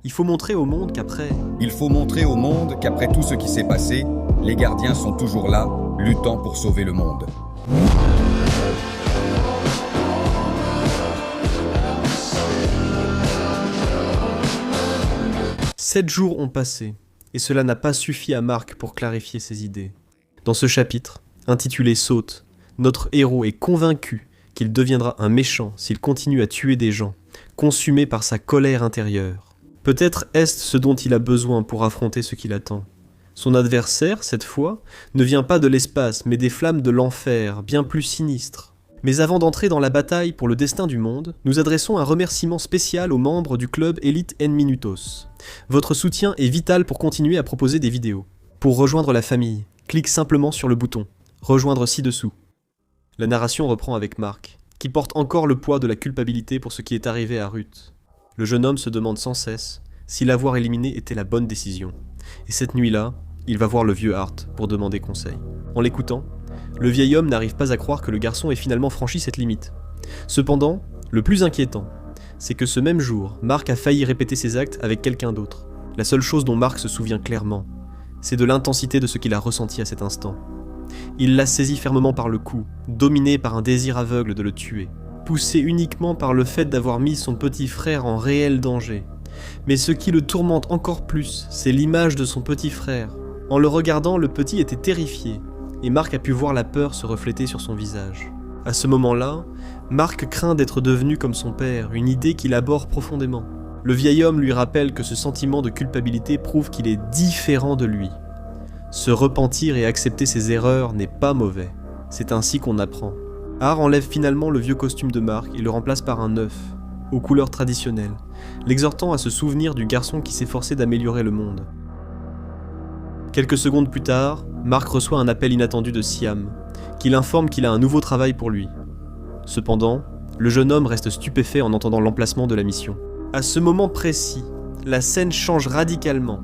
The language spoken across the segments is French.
Il faut montrer au monde qu'après... Il faut montrer au monde qu'après tout ce qui s'est passé, les gardiens sont toujours là, luttant pour sauver le monde. 7 jours ont passé, et cela n'a pas suffi à Mark pour clarifier ses idées. Dans ce chapitre, intitulé Saute, notre héros est convaincu qu'il deviendra un méchant s'il continue à tuer des gens, consumé par sa colère intérieure. Peut-être est-ce ce dont il a besoin pour affronter ce qui l'attend. Son adversaire, cette fois, ne vient pas de l'espace, mais des flammes de l'enfer, bien plus sinistres. Mais avant d'entrer dans la bataille pour le destin du monde, nous adressons un remerciement spécial aux membres du club Elite N Minutos. Votre soutien est vital pour continuer à proposer des vidéos. Pour rejoindre la famille, clique simplement sur le bouton « Rejoindre ci-dessous ». La narration reprend avec Mark, qui porte encore le poids de la culpabilité pour ce qui est arrivé à Ruth. Le jeune homme se demande sans cesse si l'avoir éliminé était la bonne décision. Et cette nuit-là, il va voir le vieux Hart pour demander conseil. En l'écoutant, le vieil homme n'arrive pas à croire que le garçon ait finalement franchi cette limite. Cependant, le plus inquiétant, c'est que ce même jour, Mark a failli répéter ses actes avec quelqu'un d'autre. La seule chose dont Mark se souvient clairement, c'est de l'intensité de ce qu'il a ressenti à cet instant. Il l'a saisi fermement par le cou, dominé par un désir aveugle de le tuer, poussé uniquement par le fait d'avoir mis son petit frère en réel danger. Mais ce qui le tourmente encore plus, c'est l'image de son petit frère. En le regardant, le petit était terrifié, et Mark a pu voir la peur se refléter sur son visage. À ce moment-là, Mark craint d'être devenu comme son père, une idée qu'il abhorre profondément. Le vieil homme lui rappelle que ce sentiment de culpabilité prouve qu'il est différent de lui. Se repentir et accepter ses erreurs n'est pas mauvais. C'est ainsi qu'on apprend. Har enlève finalement le vieux costume de Mark et le remplace par un neuf, aux couleurs traditionnelles, l'exhortant à se souvenir du garçon qui s'efforçait d'améliorer le monde. Quelques secondes plus tard, Mark reçoit un appel inattendu de Siam, qui l'informe qu'il a un nouveau travail pour lui. Cependant, le jeune homme reste stupéfait en entendant l'emplacement de la mission. À ce moment précis, la scène change radicalement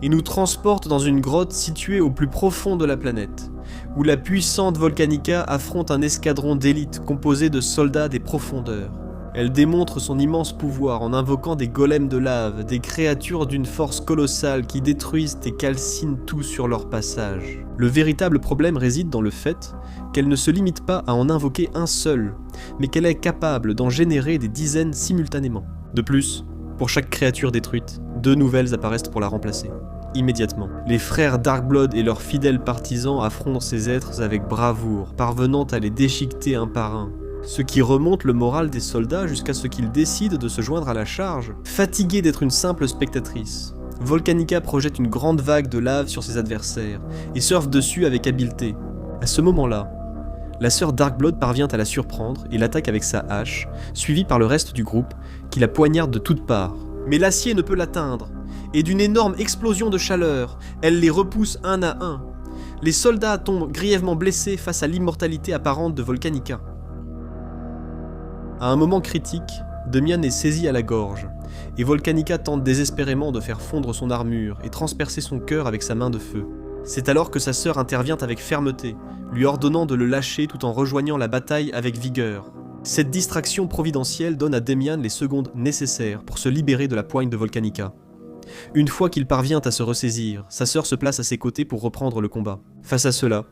et nous transporte dans une grotte située au plus profond de la planète, où la puissante Volcanica affronte un escadron d'élite composé de soldats des profondeurs. Elle démontre son immense pouvoir en invoquant des golems de lave, des créatures d'une force colossale qui détruisent et calcinent tout sur leur passage. Le véritable problème réside dans le fait qu'elle ne se limite pas à en invoquer un seul, mais qu'elle est capable d'en générer des dizaines simultanément. De plus, pour chaque créature détruite, 2 nouvelles apparaissent pour la remplacer. Immédiatement, les frères Darkblood et leurs fidèles partisans affrontent ces êtres avec bravoure, parvenant à les déchiqueter un par un. Ce qui remonte le moral des soldats jusqu'à ce qu'ils décident de se joindre à la charge. Fatiguée d'être une simple spectatrice, Volcanica projette une grande vague de lave sur ses adversaires et surfe dessus avec habileté. À ce moment-là, la sœur Darkblood parvient à la surprendre et l'attaque avec sa hache, suivie par le reste du groupe qui la poignarde de toutes parts. Mais l'acier ne peut l'atteindre, et d'une énorme explosion de chaleur, elle les repousse un à un. Les soldats tombent grièvement blessés face à l'immortalité apparente de Volcanica. À un moment critique, Demian est saisi à la gorge, et Volcanica tente désespérément de faire fondre son armure et transpercer son cœur avec sa main de feu. C'est alors que sa sœur intervient avec fermeté, lui ordonnant de le lâcher tout en rejoignant la bataille avec vigueur. Cette distraction providentielle donne à Demian les secondes nécessaires pour se libérer de la poigne de Volcanica. Une fois qu'il parvient à se ressaisir, sa sœur se place à ses côtés pour reprendre le combat. Face à cela,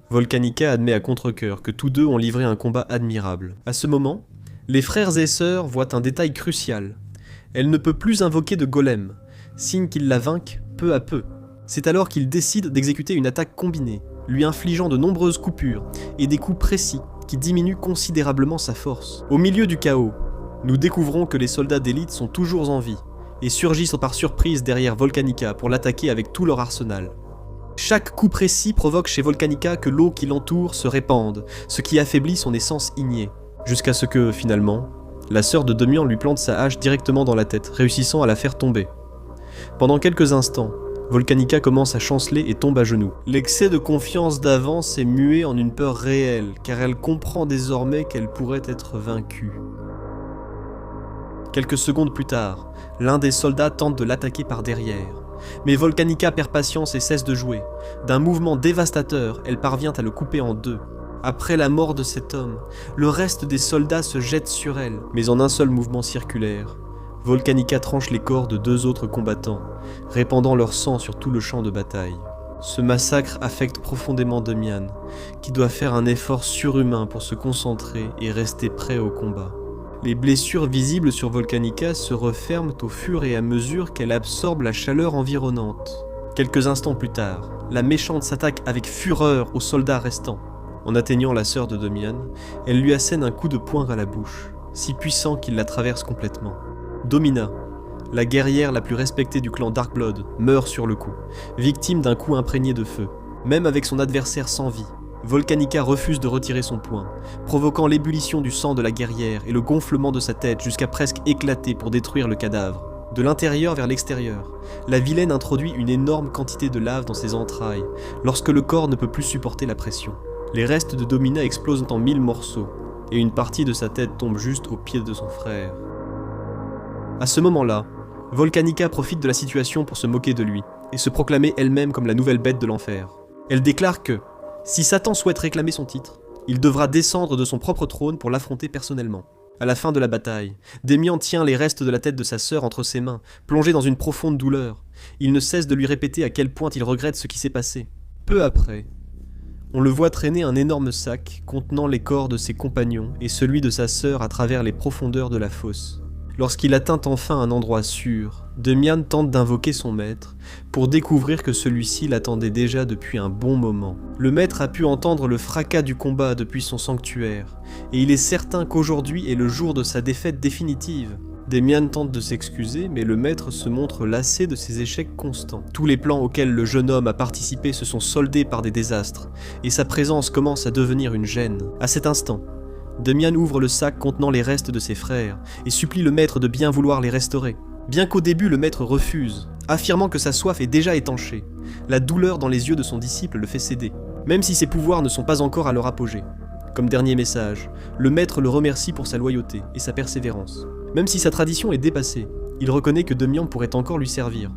Volcanica admet à contre-cœur que tous deux ont livré un combat admirable. À ce moment, les frères et sœurs voient un détail crucial. Elle ne peut plus invoquer de golem, signe qu'ils la vainquent peu à peu. C'est alors qu'ils décident d'exécuter une attaque combinée, lui infligeant de nombreuses coupures et des coups précis qui diminuent considérablement sa force. Au milieu du chaos, nous découvrons que les soldats d'élite sont toujours en vie et surgissent par surprise derrière Volcanica pour l'attaquer avec tout leur arsenal. Chaque coup précis provoque chez Volcanica que l'eau qui l'entoure se répande, ce qui affaiblit son essence ignée. Jusqu'à ce que, finalement, la sœur de Demian lui plante sa hache directement dans la tête, réussissant à la faire tomber. Pendant quelques instants, Volcanica commence à chanceler et tombe à genoux. L'excès de confiance d'avant s'est mué en une peur réelle, car elle comprend désormais qu'elle pourrait être vaincue. Quelques secondes plus tard, l'un des soldats tente de l'attaquer par derrière. Mais Volcanica perd patience et cesse de jouer. D'un mouvement dévastateur, elle parvient à le couper en deux. Après la mort de cet homme, le reste des soldats se jette sur elle, mais en un seul mouvement circulaire, Volcanica tranche les corps de 2 autres combattants, répandant leur sang sur tout le champ de bataille. Ce massacre affecte profondément Demian, qui doit faire un effort surhumain pour se concentrer et rester prêt au combat. Les blessures visibles sur Volcanica se referment au fur et à mesure qu'elle absorbe la chaleur environnante. Quelques instants plus tard, la méchante s'attaque avec fureur aux soldats restants. En atteignant la sœur de Demian, elle lui assène un coup de poing à la bouche, si puissant qu'il la traverse complètement. Domina, la guerrière la plus respectée du clan Darkblood, meurt sur le coup, victime d'un coup imprégné de feu. Même avec son adversaire sans vie, Volcanica refuse de retirer son poing, provoquant l'ébullition du sang de la guerrière et le gonflement de sa tête jusqu'à presque éclater pour détruire le cadavre. De l'intérieur vers l'extérieur, la vilaine introduit une énorme quantité de lave dans ses entrailles, lorsque le corps ne peut plus supporter la pression. Les restes de Domina explosent en 1000 morceaux, et une partie de sa tête tombe juste au pied de son frère. À ce moment-là, Volcanica profite de la situation pour se moquer de lui, et se proclamer elle-même comme la nouvelle bête de l'enfer. Elle déclare que, si Satan souhaite réclamer son titre, il devra descendre de son propre trône pour l'affronter personnellement. À la fin de la bataille, Demian tient les restes de la tête de sa sœur entre ses mains, plongé dans une profonde douleur. Il ne cesse de lui répéter à quel point il regrette ce qui s'est passé. Peu après, on le voit traîner un énorme sac contenant les corps de ses compagnons et celui de sa sœur à travers les profondeurs de la fosse. Lorsqu'il atteint enfin un endroit sûr, Demian tente d'invoquer son maître pour découvrir que celui-ci l'attendait déjà depuis un bon moment. Le maître a pu entendre le fracas du combat depuis son sanctuaire, et il est certain qu'aujourd'hui est le jour de sa défaite définitive. Demian tente de s'excuser, mais le maître se montre lassé de ses échecs constants. Tous les plans auxquels le jeune homme a participé se sont soldés par des désastres, et sa présence commence à devenir une gêne. À cet instant, Demian ouvre le sac contenant les restes de ses frères et supplie le maître de bien vouloir les restaurer. Bien qu'au début le maître refuse, affirmant que sa soif est déjà étanchée, la douleur dans les yeux de son disciple le fait céder, même si ses pouvoirs ne sont pas encore à leur apogée. Comme dernier message, le maître le remercie pour sa loyauté et sa persévérance. Même si sa tradition est dépassée, il reconnaît que Demian pourrait encore lui servir.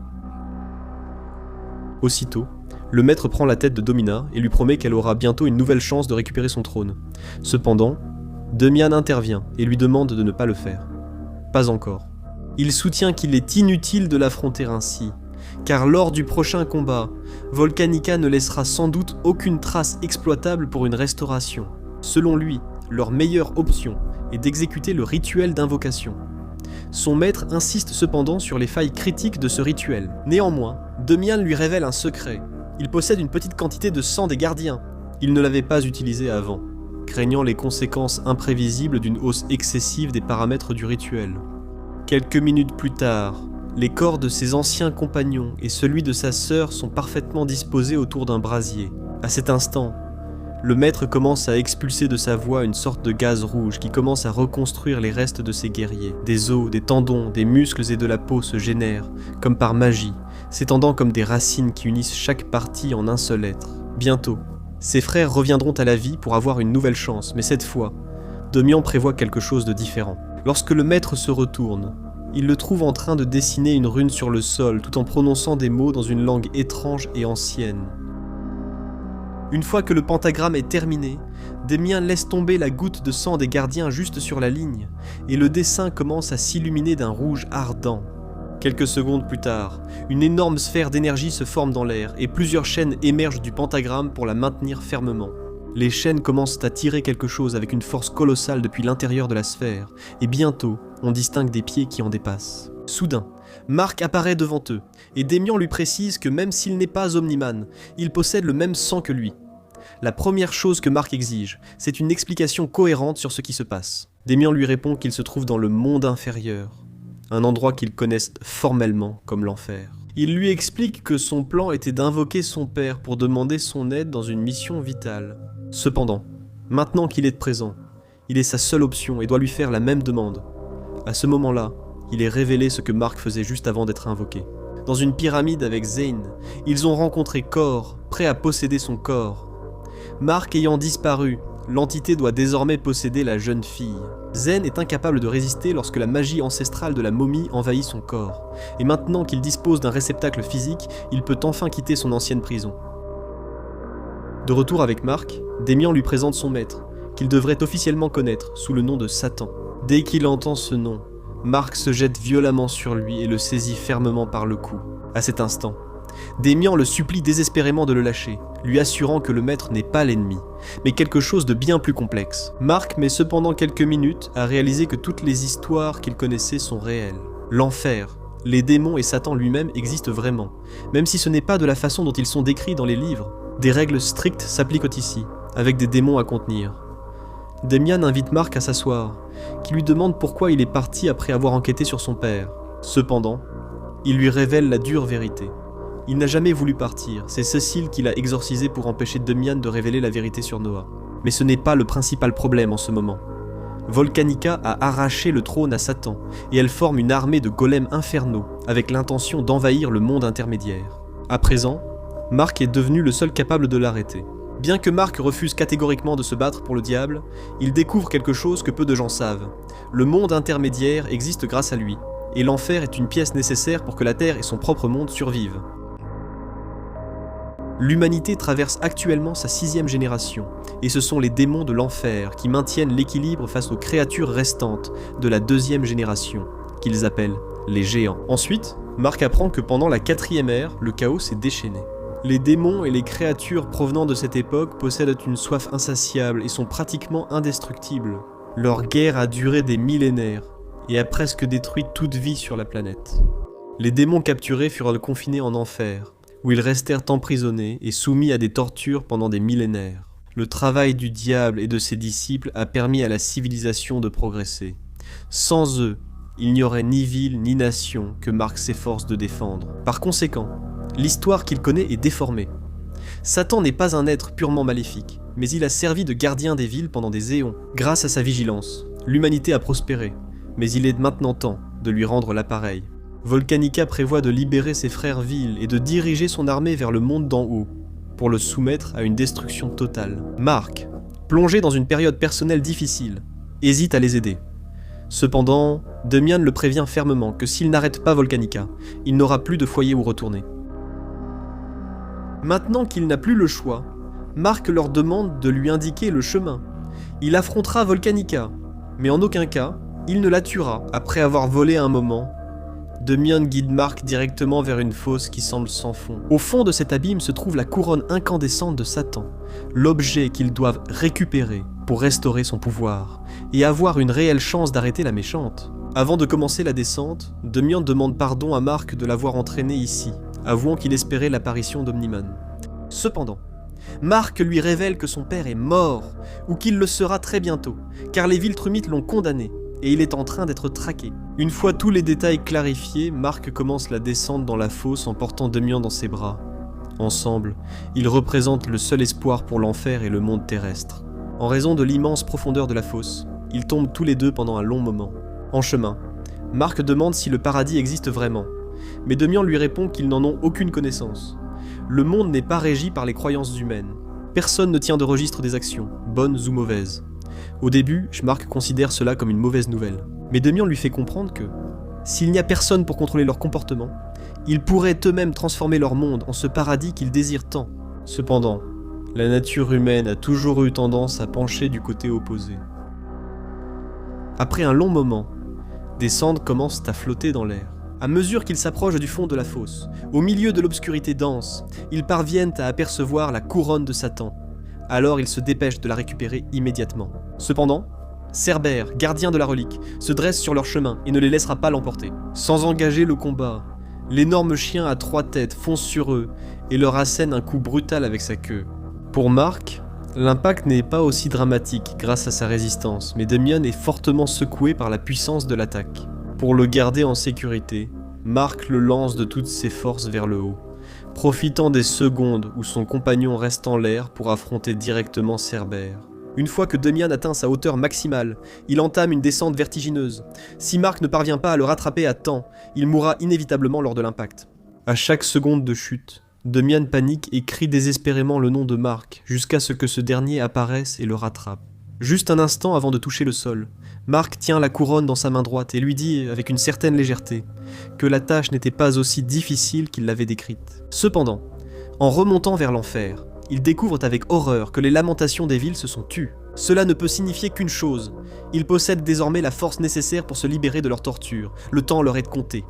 Aussitôt, le maître prend la tête de Domina et lui promet qu'elle aura bientôt une nouvelle chance de récupérer son trône. Cependant, Demian intervient et lui demande de ne pas le faire. Pas encore. Il soutient qu'il est inutile de l'affronter ainsi, car lors du prochain combat, Volcanica ne laissera sans doute aucune trace exploitable pour une restauration. Selon lui, leur meilleure option est d'exécuter le rituel d'invocation. Son maître insiste cependant sur les failles critiques de ce rituel. Néanmoins, Demian lui révèle un secret. Il possède une petite quantité de sang des gardiens. Il ne l'avait pas utilisé avant, craignant les conséquences imprévisibles d'une hausse excessive des paramètres du rituel. Quelques minutes plus tard, les corps de ses anciens compagnons et celui de sa sœur sont parfaitement disposés autour d'un brasier. À cet instant, le maître commence à expulser de sa voix une sorte de gaz rouge qui commence à reconstruire les restes de ses guerriers. Des os, des tendons, des muscles et de la peau se génèrent, comme par magie, s'étendant comme des racines qui unissent chaque partie en un seul être. Bientôt, ses frères reviendront à la vie pour avoir une nouvelle chance, mais cette fois, Demian prévoit quelque chose de différent. Lorsque le maître se retourne, il le trouve en train de dessiner une rune sur le sol tout en prononçant des mots dans une langue étrange et ancienne. Une fois que le pentagramme est terminé, Demian laisse tomber la goutte de sang des gardiens juste sur la ligne, et le dessin commence à s'illuminer d'un rouge ardent. Quelques secondes plus tard, une énorme sphère d'énergie se forme dans l'air, et plusieurs chaînes émergent du pentagramme pour la maintenir fermement. Les chaînes commencent à tirer quelque chose avec une force colossale depuis l'intérieur de la sphère, et bientôt, on distingue des pieds qui en dépassent. Soudain, Mark apparaît devant eux, et Demian lui précise que même s'il n'est pas Omniman, il possède le même sang que lui. La première chose que Mark exige, c'est une explication cohérente sur ce qui se passe. Demian lui répond qu'il se trouve dans le monde inférieur, un endroit qu'ils connaissent formellement comme l'enfer. Il lui explique que son plan était d'invoquer son père pour demander son aide dans une mission vitale. Cependant, maintenant qu'il est présent, il est sa seule option et doit lui faire la même demande. À ce moment-là, il est révélé ce que Mark faisait juste avant d'être invoqué. Dans une pyramide avec Zane, ils ont rencontré Kor, prêt à posséder son corps. Mark ayant disparu, l'entité doit désormais posséder la jeune fille. Zen est incapable de résister lorsque la magie ancestrale de la momie envahit son corps, et maintenant qu'il dispose d'un réceptacle physique, il peut enfin quitter son ancienne prison. De retour avec Mark, Demian lui présente son maître, qu'il devrait officiellement connaître sous le nom de Satan. Dès qu'il entend ce nom, Marc se jette violemment sur lui et le saisit fermement par le cou. À cet instant, Démian le supplie désespérément de le lâcher, lui assurant que le maître n'est pas l'ennemi, mais quelque chose de bien plus complexe. Marc met cependant quelques minutes à réaliser que toutes les histoires qu'il connaissait sont réelles. L'enfer, les démons et Satan lui-même existent vraiment, même si ce n'est pas de la façon dont ils sont décrits dans les livres. Des règles strictes s'appliquent ici, avec des démons à contenir. Demian invite Marc à s'asseoir, qui lui demande pourquoi il est parti après avoir enquêté sur son père. Cependant, il lui révèle la dure vérité. Il n'a jamais voulu partir, c'est Cécile qui l'a exorcisé pour empêcher Demian de révéler la vérité sur Noah. Mais ce n'est pas le principal problème en ce moment. Volcanica a arraché le trône à Satan, et elle forme une armée de golems infernaux, avec l'intention d'envahir le monde intermédiaire. À présent, Marc est devenu le seul capable de l'arrêter. Bien que Marc refuse catégoriquement de se battre pour le diable, il découvre quelque chose que peu de gens savent. Le monde intermédiaire existe grâce à lui, et l'enfer est une pièce nécessaire pour que la Terre et son propre monde survivent. L'humanité traverse actuellement sa 6e génération, et ce sont les démons de l'enfer qui maintiennent l'équilibre face aux créatures restantes de la 2e génération, qu'ils appellent les géants. Ensuite, Marc apprend que pendant la 4e ère, le chaos s'est déchaîné. Les démons et les créatures provenant de cette époque possèdent une soif insatiable et sont pratiquement indestructibles. Leur guerre a duré des millénaires, et a presque détruit toute vie sur la planète. Les démons capturés furent confinés en enfer, où ils restèrent emprisonnés et soumis à des tortures pendant des millénaires. Le travail du diable et de ses disciples a permis à la civilisation de progresser. Sans eux, il n'y aurait ni ville ni nation que Marc s'efforce de défendre. Par conséquent, l'histoire qu'il connaît est déformée. Satan n'est pas un être purement maléfique, mais il a servi de gardien des villes pendant des éons. Grâce à sa vigilance, l'humanité a prospéré, mais il est maintenant temps de lui rendre l'appareil. Volcanica prévoit de libérer ses frères villes et de diriger son armée vers le monde d'en haut, pour le soumettre à une destruction totale. Marc, plongé dans une période personnelle difficile, hésite à les aider. Cependant, Demian le prévient fermement que s'il n'arrête pas Volcanica, il n'aura plus de foyer où retourner. Maintenant qu'il n'a plus le choix, Marc leur demande de lui indiquer le chemin. Il affrontera Volcanica, mais en aucun cas, il ne la tuera. Après avoir volé un moment, Demian guide Marc directement vers une fosse qui semble sans fond. Au fond de cet abîme se trouve la couronne incandescente de Satan, l'objet qu'ils doivent récupérer pour restaurer son pouvoir, et avoir une réelle chance d'arrêter la méchante. Avant de commencer la descente, Demian demande pardon à Marc de l'avoir entraîné ici, avouant qu'il espérait l'apparition d'Omniman. Cependant, Marc lui révèle que son père est mort, ou qu'il le sera très bientôt, car les Viltrumites l'ont condamné, et il est en train d'être traqué. Une fois tous les détails clarifiés, Marc commence la descente dans la fosse en portant Demian dans ses bras. Ensemble, ils représentent le seul espoir pour l'enfer et le monde terrestre. En raison de l'immense profondeur de la fosse, ils tombent tous les deux pendant un long moment. En chemin, Marc demande si le paradis existe vraiment, mais Demian lui répond qu'ils n'en ont aucune connaissance. Le monde n'est pas régi par les croyances humaines. Personne ne tient de registre des actions, bonnes ou mauvaises. Au début, Marc considère cela comme une mauvaise nouvelle. Mais Demian lui fait comprendre que, s'il n'y a personne pour contrôler leur comportement, ils pourraient eux-mêmes transformer leur monde en ce paradis qu'ils désirent tant. Cependant, la nature humaine a toujours eu tendance à pencher du côté opposé. Après un long moment, des cendres commencent à flotter dans l'air. À mesure qu'ils s'approchent du fond de la fosse, au milieu de l'obscurité dense, ils parviennent à apercevoir la couronne de Satan. Alors ils se dépêchent de la récupérer immédiatement. Cependant, Cerbère, gardien de la relique, se dresse sur leur chemin et ne les laissera pas l'emporter. Sans engager le combat, l'énorme chien à 3 têtes fonce sur eux et leur assène un coup brutal avec sa queue. Pour Marc, l'impact n'est pas aussi dramatique grâce à sa résistance, mais Demian est fortement secoué par la puissance de l'attaque. Pour le garder en sécurité, Marc le lance de toutes ses forces vers le haut, profitant des secondes où son compagnon reste en l'air pour affronter directement Cerbère. Une fois que Demian atteint sa hauteur maximale, il entame une descente vertigineuse. Si Marc ne parvient pas à le rattraper à temps, il mourra inévitablement lors de l'impact. À chaque seconde de chute, Demian panique et crie désespérément le nom de Marc, jusqu'à ce que ce dernier apparaisse et le rattrape. Juste un instant avant de toucher le sol, Marc tient la couronne dans sa main droite et lui dit, avec une certaine légèreté, que la tâche n'était pas aussi difficile qu'il l'avait décrite. Cependant, en remontant vers l'enfer, ils découvrent avec horreur que les lamentations des villes se sont tues. Cela ne peut signifier qu'une chose, ils possèdent désormais la force nécessaire pour se libérer de leur torture, le temps leur est compté.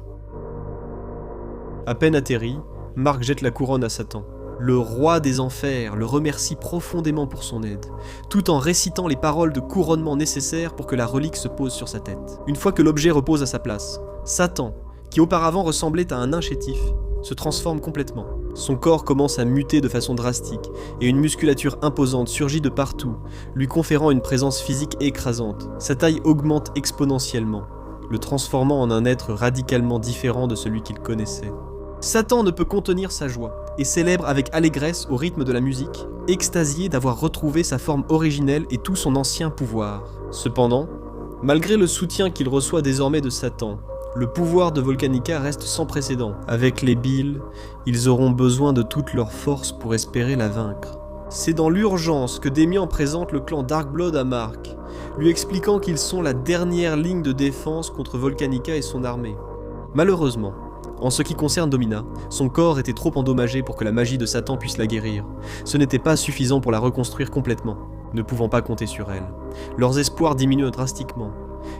À peine atterri, Mark jette la couronne à Satan. Le roi des enfers le remercie profondément pour son aide, tout en récitant les paroles de couronnement nécessaires pour que la relique se pose sur sa tête. Une fois que l'objet repose à sa place, Satan, qui auparavant ressemblait à un nain chétif, se transforme complètement. Son corps commence à muter de façon drastique, et une musculature imposante surgit de partout, lui conférant une présence physique écrasante. Sa taille augmente exponentiellement, le transformant en un être radicalement différent de celui qu'il connaissait. Satan ne peut contenir sa joie, et célèbre avec allégresse au rythme de la musique, extasié d'avoir retrouvé sa forme originelle et tout son ancien pouvoir. Cependant, malgré le soutien qu'il reçoit désormais de Satan, le pouvoir de Volcanica reste sans précédent. Avec les Beals, ils auront besoin de toute leur force pour espérer la vaincre. C'est dans l'urgence que Demian présente le clan Darkblood à Mark, lui expliquant qu'ils sont la dernière ligne de défense contre Volcanica et son armée. Malheureusement, en ce qui concerne Domina, son corps était trop endommagé pour que la magie de Satan puisse la guérir. Ce n'était pas suffisant pour la reconstruire complètement, ne pouvant pas compter sur elle. Leurs espoirs diminuent drastiquement,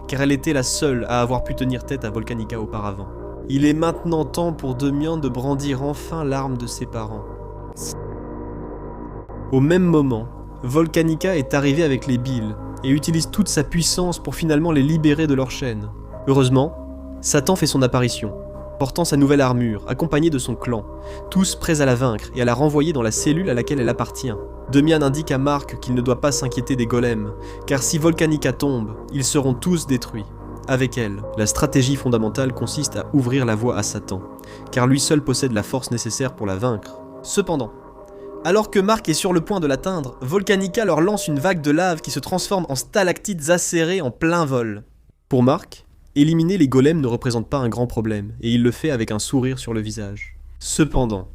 car elle était la seule à avoir pu tenir tête à Volcanica auparavant. Il est maintenant temps pour Demian de brandir enfin l'arme de ses parents. Au même moment, Volcanica est arrivé avec les Beals et utilise toute sa puissance pour finalement les libérer de leur chaîne. Heureusement, Satan fait son apparition, portant sa nouvelle armure, accompagné de son clan, tous prêts à la vaincre et à la renvoyer dans la cellule à laquelle elle appartient. Demian indique à Mark qu'il ne doit pas s'inquiéter des golems, car si Volcanica tombe, ils seront tous détruits. Avec elle, la stratégie fondamentale consiste à ouvrir la voie à Satan, car lui seul possède la force nécessaire pour la vaincre. Cependant, alors que Mark est sur le point de l'atteindre, Volcanica leur lance une vague de lave qui se transforme en stalactites acérées en plein vol. Pour Mark, éliminer les golems ne représente pas un grand problème, et il le fait avec un sourire sur le visage. Cependant,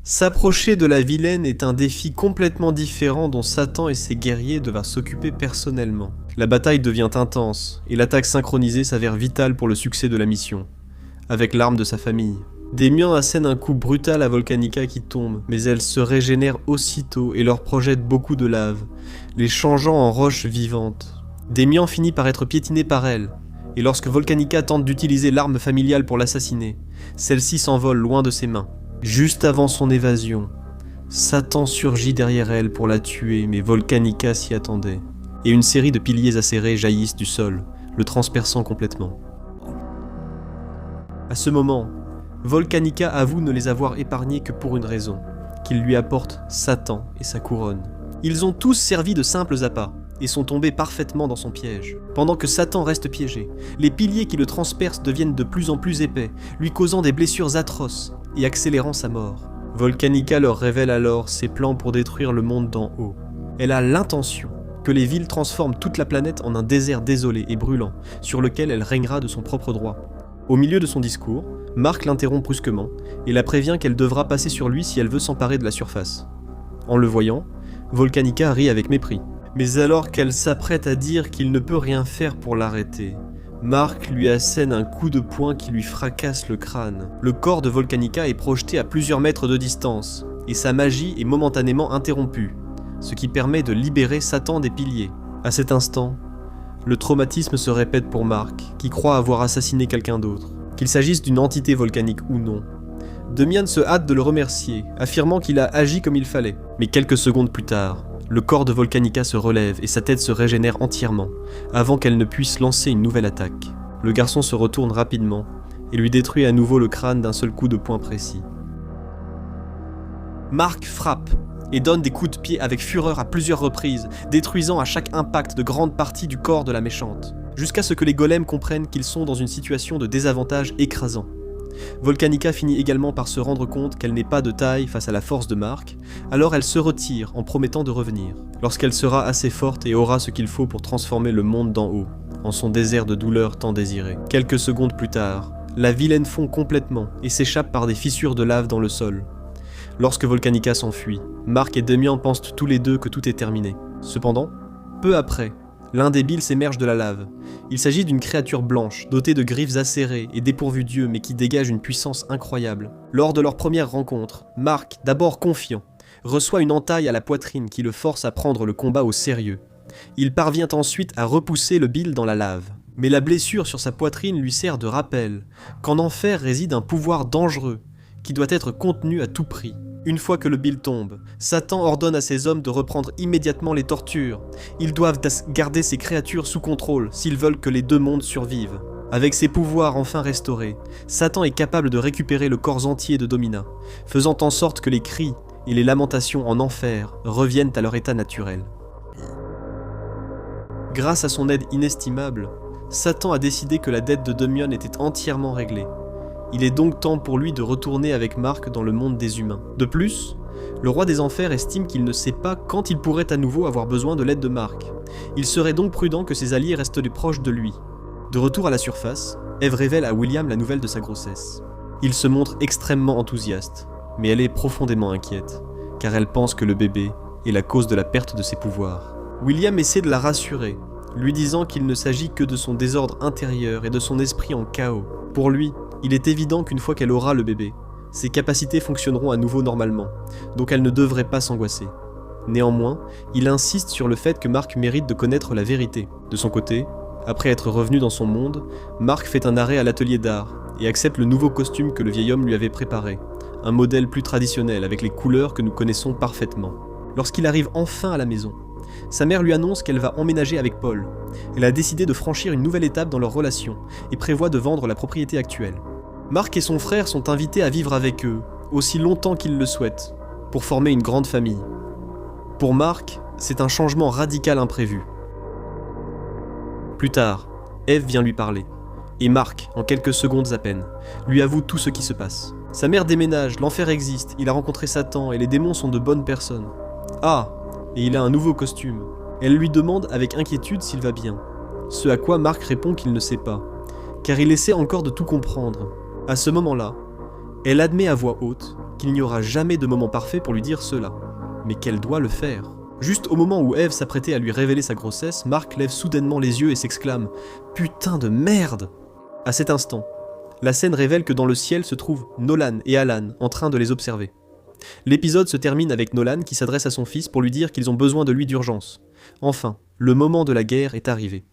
s'approcher de la vilaine est un défi complètement différent dont Satan et ses guerriers doivent s'occuper personnellement. La bataille devient intense, et l'attaque synchronisée s'avère vitale pour le succès de la mission, avec l'arme de sa famille. Demian assène un coup brutal à Volcanica qui tombe, mais elle se régénère aussitôt et leur projette beaucoup de lave, les changeant en roches vivantes. Demian finit par être piétiné par elle, et lorsque Volcanica tente d'utiliser l'arme familiale pour l'assassiner, celle-ci s'envole loin de ses mains. Juste avant son évasion, Satan surgit derrière elle pour la tuer, mais Volcanica s'y attendait, et une série de piliers acérés jaillissent du sol, le transperçant complètement. À ce moment, Volcanica avoue ne les avoir épargnés que pour une raison, qu'il lui apporte Satan et sa couronne. Ils ont tous servi de simples appâts, et sont tombés parfaitement dans son piège. Pendant que Satan reste piégé, les piliers qui le transpercent deviennent de plus en plus épais, lui causant des blessures atroces et accélérant sa mort. Volcanica leur révèle alors ses plans pour détruire le monde d'en haut. Elle a l'intention que les villes transforment toute la planète en un désert désolé et brûlant, sur lequel elle régnera de son propre droit. Au milieu de son discours, Mark l'interrompt brusquement et la prévient qu'elle devra passer sur lui si elle veut s'emparer de la surface. En le voyant, Volcanica rit avec mépris. Mais alors qu'elle s'apprête à dire qu'il ne peut rien faire pour l'arrêter, Mark lui assène un coup de poing qui lui fracasse le crâne. Le corps de Volcanica est projeté à plusieurs mètres de distance, et sa magie est momentanément interrompue, ce qui permet de libérer Satan des piliers. À cet instant, le traumatisme se répète pour Mark, qui croit avoir assassiné quelqu'un d'autre. Qu'il s'agisse d'une entité volcanique ou non, Demian se hâte de le remercier, affirmant qu'il a agi comme il fallait. Mais quelques secondes plus tard, le corps de Volcanica se relève et sa tête se régénère entièrement, avant qu'elle ne puisse lancer une nouvelle attaque. Le garçon se retourne rapidement et lui détruit à nouveau le crâne d'un seul coup de poing précis. Mark frappe et donne des coups de pied avec fureur à plusieurs reprises, détruisant à chaque impact de grandes parties du corps de la méchante, jusqu'à ce que les golems comprennent qu'ils sont dans une situation de désavantage écrasant. Volcanica finit également par se rendre compte qu'elle n'est pas de taille face à la force de Mark, alors elle se retire en promettant de revenir, lorsqu'elle sera assez forte et aura ce qu'il faut pour transformer le monde d'en haut, en son désert de douleur tant désiré. Quelques secondes plus tard, la vilaine fond complètement et s'échappe par des fissures de lave dans le sol. Lorsque Volcanica s'enfuit, Mark et Demian pensent tous les deux que tout est terminé. Cependant, peu après, l'un des Beals émerge de la lave. Il s'agit d'une créature blanche, dotée de griffes acérées et dépourvue d'yeux, mais qui dégage une puissance incroyable. Lors de leur première rencontre, Mark, d'abord confiant, reçoit une entaille à la poitrine qui le force à prendre le combat au sérieux. Il parvient ensuite à repousser le Bill dans la lave. Mais la blessure sur sa poitrine lui sert de rappel qu'en enfer réside un pouvoir dangereux qui doit être contenu à tout prix. Une fois que le Bill tombe, Satan ordonne à ses hommes de reprendre immédiatement les tortures. Ils doivent garder ces créatures sous contrôle s'ils veulent que les deux mondes survivent. Avec ses pouvoirs enfin restaurés, Satan est capable de récupérer le corps entier de Domina, faisant en sorte que les cris et les lamentations en enfer reviennent à leur état naturel. Grâce à son aide inestimable, Satan a décidé que la dette de Demion était entièrement réglée. Il est donc temps pour lui de retourner avec Mark dans le monde des humains. De plus, le roi des enfers estime qu'il ne sait pas quand il pourrait à nouveau avoir besoin de l'aide de Mark. Il serait donc prudent que ses alliés restent proches de lui. De retour à la surface, Eve révèle à William la nouvelle de sa grossesse. Il se montre extrêmement enthousiaste, mais elle est profondément inquiète, car elle pense que le bébé est la cause de la perte de ses pouvoirs. William essaie de la rassurer, lui disant qu'il ne s'agit que de son désordre intérieur et de son esprit en chaos. Pour lui, il est évident qu'une fois qu'elle aura le bébé, ses capacités fonctionneront à nouveau normalement, donc elle ne devrait pas s'angoisser. Néanmoins, il insiste sur le fait que Mark mérite de connaître la vérité. De son côté, après être revenu dans son monde, Mark fait un arrêt à l'atelier d'art et accepte le nouveau costume que le vieil homme lui avait préparé, un modèle plus traditionnel avec les couleurs que nous connaissons parfaitement. Lorsqu'il arrive enfin à la maison, sa mère lui annonce qu'elle va emménager avec Paul. Elle a décidé de franchir une nouvelle étape dans leur relation et prévoit de vendre la propriété actuelle. Mark et son frère sont invités à vivre avec eux, aussi longtemps qu'ils le souhaitent, pour former une grande famille. Pour Mark, c'est un changement radical imprévu. Plus tard, Eve vient lui parler, et Mark, en quelques secondes à peine, lui avoue tout ce qui se passe. Sa mère déménage, l'enfer existe, il a rencontré Satan et les démons sont de bonnes personnes. Ah, et il a un nouveau costume. Elle lui demande avec inquiétude s'il va bien, ce à quoi Mark répond qu'il ne sait pas, car il essaie encore de tout comprendre. À ce moment-là, elle admet à voix haute qu'il n'y aura jamais de moment parfait pour lui dire cela, mais qu'elle doit le faire. Juste au moment où Eve s'apprêtait à lui révéler sa grossesse, Mark lève soudainement les yeux et s'exclame « Putain de merde !» À cet instant, la scène révèle que dans le ciel se trouvent Nolan et Alan en train de les observer. L'épisode se termine avec Nolan qui s'adresse à son fils pour lui dire qu'ils ont besoin de lui d'urgence. Enfin, le moment de la guerre est arrivé.